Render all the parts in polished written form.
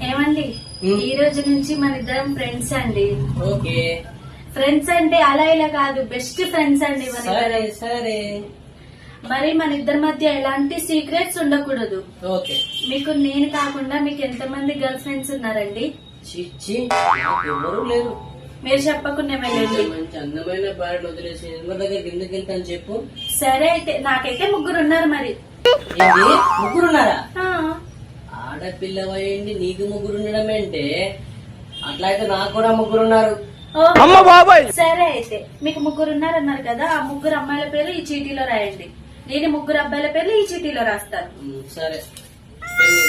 ఏమండి ఈ రోజు నుంచి మన ఇద్దరం ఫ్రెండ్స్ అండి. ఓకే ఫ్రెండ్స్ అంటే అలా ఇలా కాదు, బెస్ట్ ఫ్రెండ్స్ అండి మన సరే ఇద్దరం. సరే మరి మన ఇద్దరి మధ్య ఎలాంటి సీక్రెట్స్ ఉండకూడదు. ఓకే. మీకు నేను కాకుండా మీకు ఎంతమంది గర్ల్ ఫ్రెండ్స్ ఉన్నారండి? చిచ్చి ఎవరు లేరు. మీరు చెప్పకుండా వెళ్ళండి. మంచి అందమైన భార్యను వదిలేసి ఎవరి దగ్గర కిందకి వెళ్తాను చెప్పు. సరే అయితే నాకైతే ముగ్గురు ఉన్నారు మరి. ఏంటి ముగ్గురున్నారా? ఆ, ఆడపిల్లవయ్యండి నీకు ముగ్గురు ఉండడం అంటే అట్లయితే నాకు కూడా ముగ్గురున్నారు. ఓ, సరే అయితే మీకు ముగ్గురు ఉన్నారన్నారు కదా, ఆ ముగ్గురు అమ్మాయిల పేర్లు ఈ చీటీలో రాయండి. నేను ముగ్గురు అబ్బాయిల పేర్లు ఈ చీటీలో రాస్తాను. సరే పెళ్లి.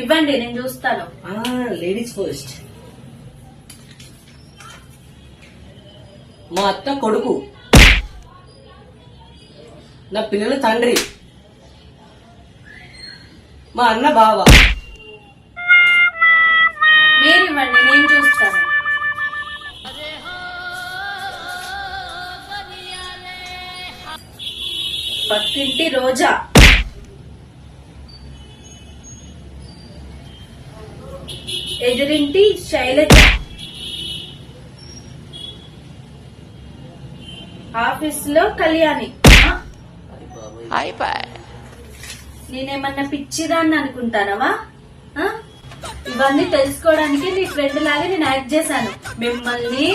ఇవ్వండి నేను చూస్తాను. Ladies first. మా అత్త కొడుకు, నా పిల్లల తండ్రి, మా అన్న బావ. మీరు ఇవ్వండి నేను చూస్తాను. పక్కింటి రోజా, ఎదురింటి శైలజ, ఆఫీస్ లో కళ్యాణి. నేనేమన్నా పిచ్చిదాన్ని అనుకుంటానవా? ఆ? ఇవన్నీ తెలుసుకోవడానికి నీ ఫ్రెండ్ లాగా నేను యాక్ట్ చేశాను. మిమ్మల్ని